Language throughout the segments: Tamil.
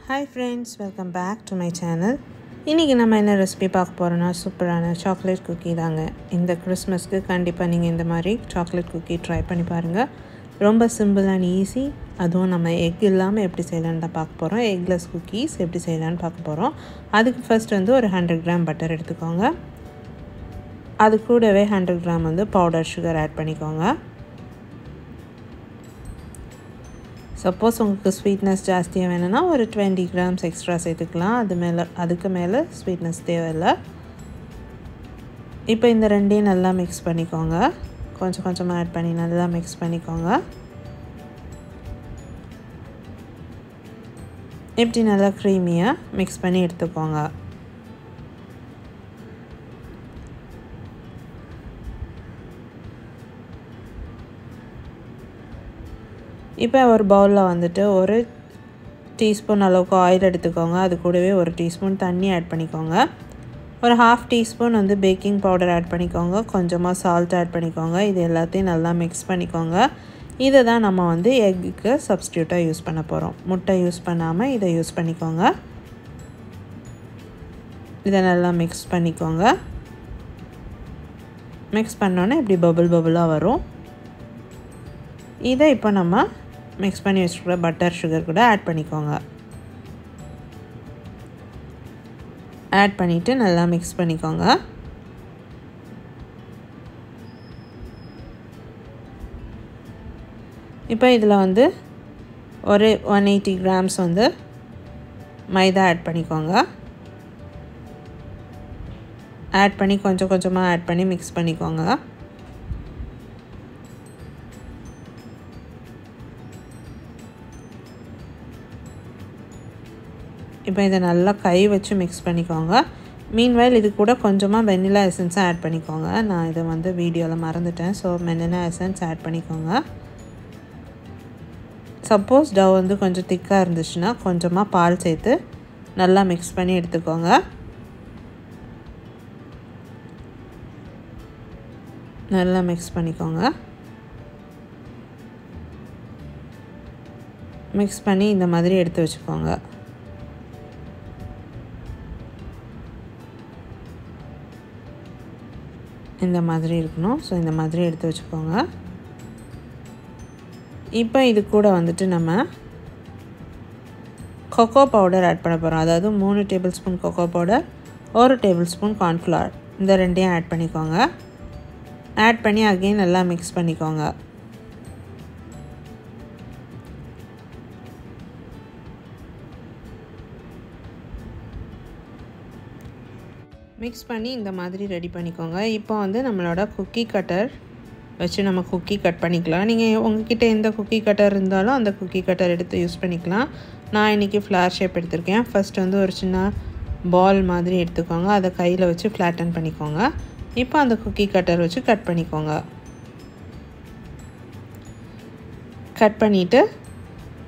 Hi friends, welcome back to my channel. இன்றைக்கி நம்ம என்ன ரெசிபி பார்க்க போகிறோன்னா சூப்பரான சாக்லேட் குக்கி தாங்க. இந்த கிறிஸ்மஸ்க்கு கண்டிப்பாக நீங்கள் இந்த மாதிரி சாக்லேட் குக்கி ட்ரை பண்ணி பாருங்கள். ரொம்ப சிம்பிள் அண்ட் ஈஸி. அதுவும் நம்ம எக் இல்லாமல் எப்படி செய்யலான்னு தான் பார்க்க போகிறோம். எக்லெஸ் குக்கீஸ் எப்படி செய்யலான்னு பார்க்க போகிறோம். அதுக்கு ஃபர்ஸ்ட் வந்து ஒரு 100 கிராம் பட்டர் எடுத்துக்கோங்க. அது கூடவே 100 கிராம் வந்து பவுடர் சுகர் ஆட் பண்ணிக்கோங்க. சப்போஸ் உங்களுக்கு ஸ்வீட்னஸ் ஜாஸ்தியாக வேணும்னா ஒரு 20 கிராம்ஸ் எக்ஸ்ட்ரா சேர்த்துக்கலாம். அதுக்கு மேலே ஸ்வீட்னஸ் தேவையில்லை. இப்போ இந்த ரெண்டையும் நல்லா மிக்ஸ் பண்ணிக்கோங்க. கொஞ்சம் கொஞ்சமாக ஆட் பண்ணி நல்லா மிக்ஸ் பண்ணிக்கோங்க. இப்படி நல்லா க்ரீமியாக மிக்ஸ் பண்ணி எடுத்துக்கோங்க. இப்போ ஒரு பவுலில் வந்துட்டு ஒரு டீஸ்பூன் அளவுக்கு ஆயில் எடுத்துக்கோங்க. அது கூடவே ஒரு டீஸ்பூன் தண்ணி ஆட் பண்ணிக்கோங்க. ஒரு 1/2 டீஸ்பூன் வந்து பேக்கிங் பவுடர் ஆட் பண்ணிக்கோங்க. கொஞ்சமாக சால்ட் ஆட் பண்ணிக்கோங்க. இது எல்லாத்தையும் நல்லா மிக்ஸ் பண்ணிக்கோங்க. இதை தான் நம்ம வந்து எக்குக்கு சப்ஸ்டியூட்டாக யூஸ் பண்ண போகிறோம். முட்டை யூஸ் பண்ணாமல் இதை யூஸ் பண்ணிக்கோங்க. இதை நல்லா மிக்ஸ் பண்ணிக்கோங்க. மிக்ஸ் பண்ணோன்னே இப்படி பபுளாக வரும். இதை இப்போ நம்ம மிக்ஸ் பண்ணி வச்சுருக்கிற பட்டர் சுகர் கூட ஆட் பண்ணிக்கோங்க. ஆட் பண்ணிவிட்டு நல்லா மிக்ஸ் பண்ணிக்கோங்க. இப்போ இதில் வந்து ஒரு 180 கிராம்ஸ் வந்து மைதா ஆட் பண்ணிக்கோங்க. ஆட் பண்ணி கொஞ்சம் கொஞ்சமாக ஆட் பண்ணி மிக்ஸ் பண்ணிக்கோங்க. இப்போ இதை நல்லா கை வச்சு மிக்ஸ் பண்ணிக்கோங்க. மீன்வைல் இது கூட கொஞ்சமாக வெனிலா எசன்ஸை ஆட் பண்ணிக்கோங்க. நான் இதை வந்து வீடியோவில் மறந்துட்டேன். ஸோ வெனிலா எசன்ஸ் ஆட் பண்ணிக்கோங்க. சப்போஸ் டவ் வந்து கொஞ்சம் திக்காக இருந்துச்சுன்னா கொஞ்சமாக பால் சேர்த்து நல்லா மிக்ஸ் பண்ணி எடுத்துக்கோங்க. நல்லா மிக்ஸ் பண்ணிக்கோங்க. மிக்ஸ் பண்ணி இந்த மாதிரி எடுத்து வச்சுக்கோங்க. இந்த மாதிரி இருக்கணும். ஸோ இந்த மாதிரி எடுத்து வச்சுக்கோங்க. இப்போ இது கூட வந்துட்டு நம்ம கொக்கோ பவுடர் ஆட் பண்ண போகிறோம். அதாவது 3 table spoon cocoa powder, 1 table spoon cornflour, இந்த ரெண்டையும் ஆட் பண்ணிக்கோங்க. ஆட் பண்ணி அகைன் நல்லா மிக்ஸ் பண்ணிக்கோங்க. மிக்ஸ் பண்ணி இந்த மாதிரி ரெடி பண்ணிக்கோங்க. இப்போ வந்து நம்மளோட குக்கி கட்டர் வச்சு நம்ம குக்கி கட் பண்ணிக்கலாம். நீங்கள் உங்ககிட்ட எந்த குக்கி கட்டர் இருந்தாலும் அந்த குக்கி கட்டர் எடுத்து யூஸ் பண்ணிக்கலாம். நான் இன்றைக்கி ஃப்ளார் ஷேப் எடுத்திருக்கேன். ஃபஸ்ட் வந்து ஒரு சின்ன பால் மாதிரி எடுத்துக்கோங்க. அதை கையில் வச்சு ஃப்ளாட்டன் பண்ணிக்கோங்க. இப்போ அந்த குக்கி கட்டர் வச்சு கட் பண்ணிக்கோங்க. கட் பண்ணிவிட்டு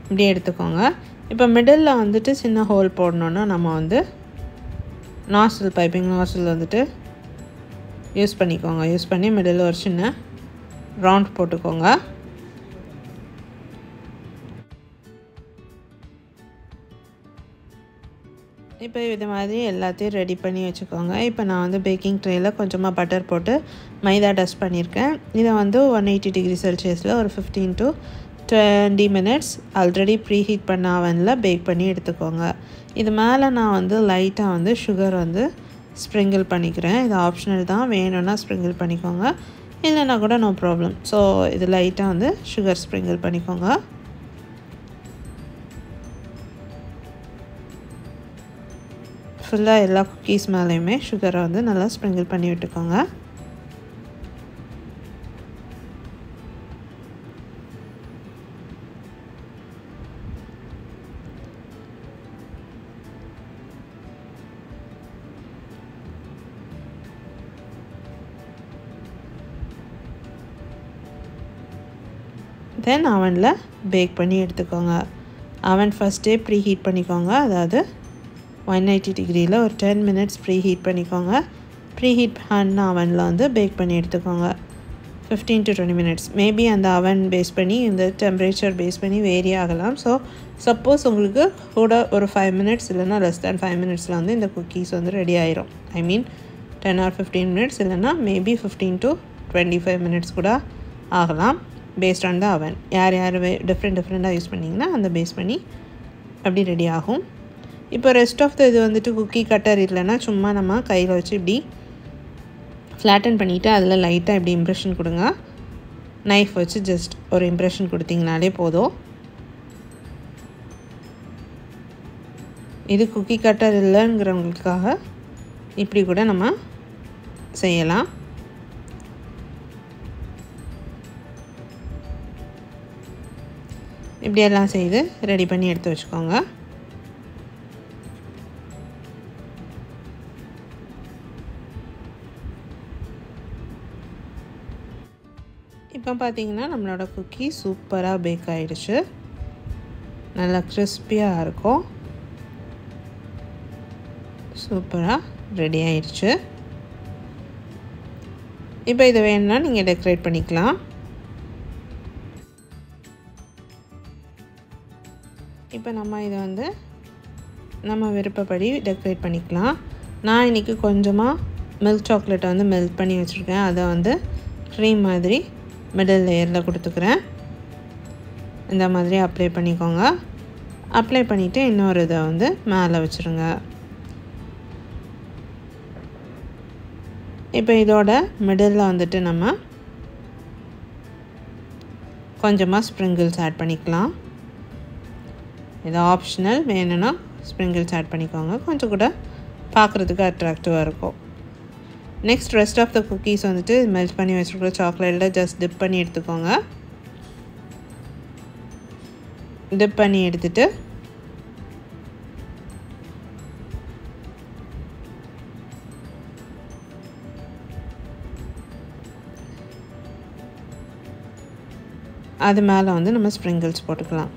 இப்படி எடுத்துக்கோங்க. இப்போ மிடில் வந்துட்டு சின்ன ஹோல் போடணுன்னா நம்ம வந்து நாசில் பைப்பிங் நாசில் வந்துட்டு யூஸ் பண்ணிக்கோங்க. யூஸ் பண்ணி மிடில் ஒரு சின்ன ரவுண்ட் போட்டுக்கோங்க. இப்போ இது மாதிரி எல்லாத்தையும் ரெடி பண்ணி வச்சுக்கோங்க. இப்போ நான் வந்து பேக்கிங் ட்ரேயில் கொஞ்சமாக பட்டர் போட்டு மைதா டஸ்ட் பண்ணியிருக்கேன். இதை வந்து 180 டிகிரி செல்சியஸில் ஒரு 15 to 20 minutes already pre heat பண்ண அவனில் பேக் பண்ணி எடுத்துக்கோங்க. இது மேலே நான் வந்து லைட்டாக வந்து சுகர் வந்து ஸ்ப்ரிங்கிள் பண்ணிக்கிறேன். இது ஆப்ஷனல் தான். வேணும்னா ஸ்ப்ரிங்கிள் பண்ணிக்கோங்க, இல்லைன்னா கூட நோ ப்ராப்ளம். ஸோ இது லைட்டாக வந்து சுகர் ஸ்ப்ரிங்கிள் பண்ணிக்கோங்க. ஃபுல்லாக எல்லா குக்கீஸ் மேலேயுமே சுகரை வந்து நல்லா ஸ்ப்ரிங்கிள் பண்ணி விட்டுக்கோங்க. தென் அவனில் பேக் பண்ணி எடுத்துக்கோங்க. அவன் ஃபஸ்ட்டே ப்ரீ ஹீட் பண்ணிக்கோங்க. அதாவது 180 டிகிரியில் ஒரு 10 மினிட்ஸ் ப்ரீ ஹீட் பண்ணிக்கோங்க. ப்ரீ ஹீட் பண்ண அவனில் வந்து பேக் பண்ணி எடுத்துக்கோங்க. 15 to 20 minutes. மேபி அந்த அவன் பேஸ் பண்ணி இந்த டெம்பரேச்சர் பேஸ் பண்ணி வேரி ஆகலாம். ஸோ சப்போஸ் உங்களுக்கு கூட ஒரு 5 minutes இல்லைனா லெஸ் தேன் 5 minutesல வந்து இந்த குக்கீஸ் வந்து ரெடி ஆயிரும். ஐ மீன் 10 or 15 minutes இல்லைனா மேபி 15 to 25 minutes கூட ஆகலாம். பேஸ்ட் ஆன் த அவன். யார் டிஃப்ரெண்ட்டாக யூஸ் பண்ணிங்கன்னா அந்த பேஸ் பண்ணி அப்படி ரெடி ஆகும். இப்போ ரெஸ்ட் ஆஃப் த இது வந்துட்டு குக்கி கட்டர் இல்லைன்னா சும்மா நம்ம கையில் வச்சு இப்படி ஃப்ளாட்டன் பண்ணிவிட்டு அதில் லைட்டாக இப்படி இம்ப்ரெஷன் கொடுங்க. நைஃப் வச்சு ஜஸ்ட் ஒரு இம்ப்ரெஷன் கொடுத்தீங்கனாலே போதும். இது குக்கி கட்டர் இல்லைங்கிறவங்களுக்காக இப்படி கூட நம்ம செய்யலாம். இப்படியெல்லாம் செய்து ரெடி பண்ணி எடுத்து வச்சுக்கோங்க. இப்போ பார்த்தீங்கன்னா நம்மளோட குக்கி சூப்பராக பேக் ஆகிடுச்சு. நல்லா கிறிஸ்பியாக இருக்கும். சூப்பராக ரெடி ஆகிடுச்சு. இப்போ இதை வேணும்னா நீங்கள் டெக்கரேட் பண்ணிக்கலாம். இப்போ நம்ம இதை வந்து நம்ம விருப்பப்படி டெக்கரேட் பண்ணிக்கலாம். நான் இன்றைக்கி கொஞ்சமாக மில்க் சாக்லேட்டை வந்து மெல்ட் பண்ணி வச்சுருக்கேன். அதை வந்து க்ரீம் மாதிரி மிடில் லேயரில் கொடுத்துக்கிறேன். இந்த மாதிரி அப்ளை பண்ணிக்கோங்க. அப்ளை பண்ணிவிட்டு இன்னொரு இதை வந்து மேலே வச்சுருங்க. இப்போ இதோட மிடில் வந்துட்டு நம்ம கொஞ்சமாக ஸ்ப்ரிங்கிள்ஸ் ஆட் பண்ணிக்கலாம். இது ஆப்ஷனல், வேணும்னா ஸ்ப்ரிங்கிள்ஸ் ஆட் பண்ணிக்கோங்க. கொஞ்சம் கூட பார்க்குறதுக்கு அட்ராக்டிவாக இருக்கும். Next rest of the cookies வந்துட்டு மெல்ட் பண்ணி வச்சுருக்கிற சாக்லேட்டில் ஜஸ்ட் டிப் பண்ணி எடுத்துக்கோங்க. டிப் பண்ணி எடுத்துட்டு அது மேலே வந்து நம்ம ஸ்ப்ரிங்கிள்ஸ் போட்டுக்கலாம்.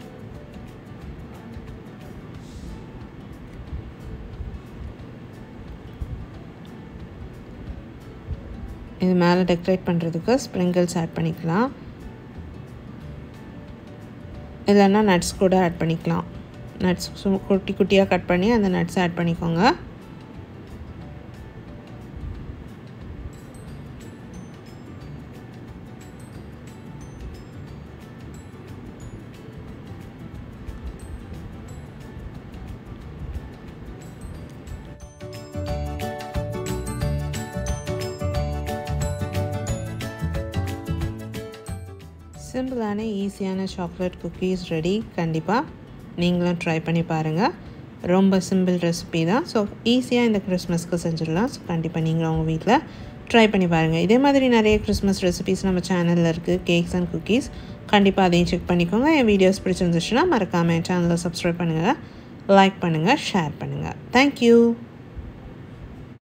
இது மேலே டெக்கரேட் பண்ணுறதுக்கு ஸ்ப்ரிங்கிள்ஸ் ஆட் பண்ணிக்கலாம். இல்லைன்னா நட்ஸ் கூட ஆட் பண்ணிக்கலாம். நட்ஸ் குட்டி குட்டியாக கட் பண்ணி அந்த நட்ஸ் ஆட் பண்ணிக்கோங்க. சிம்பிளான ஈஸியான சாக்லேட் குக்கீஸ் ரெடி. கண்டிப்பாக நீங்களும் ட்ரை பண்ணி பாருங்கள். ரொம்ப சிம்பிள் ரெசிபி தான். ஸோ ஈஸியாக இந்த கிறிஸ்மஸ்க்கு செஞ்சிடலாம். ஸோ கண்டிப்பாக நீங்களும் உங்கள் வீட்டில் ட்ரை பண்ணி பாருங்கள். இதே மாதிரி நிறைய கிறிஸ்மஸ் ரெசிபீஸ் நம்ம சேனலில் இருக்குது. Cakes and cookies. கண்டிப்பாக அதையும் செக் பண்ணிக்கோங்க. என் வீடியோஸ் பிடிச்சிருந்துச்சுன்னா மறக்காமல் என் சேனலை சப்ஸ்கிரைப் பண்ணுங்கள், லைக் பண்ணுங்கள், ஷேர் பண்ணுங்கள். தேங்க்யூ.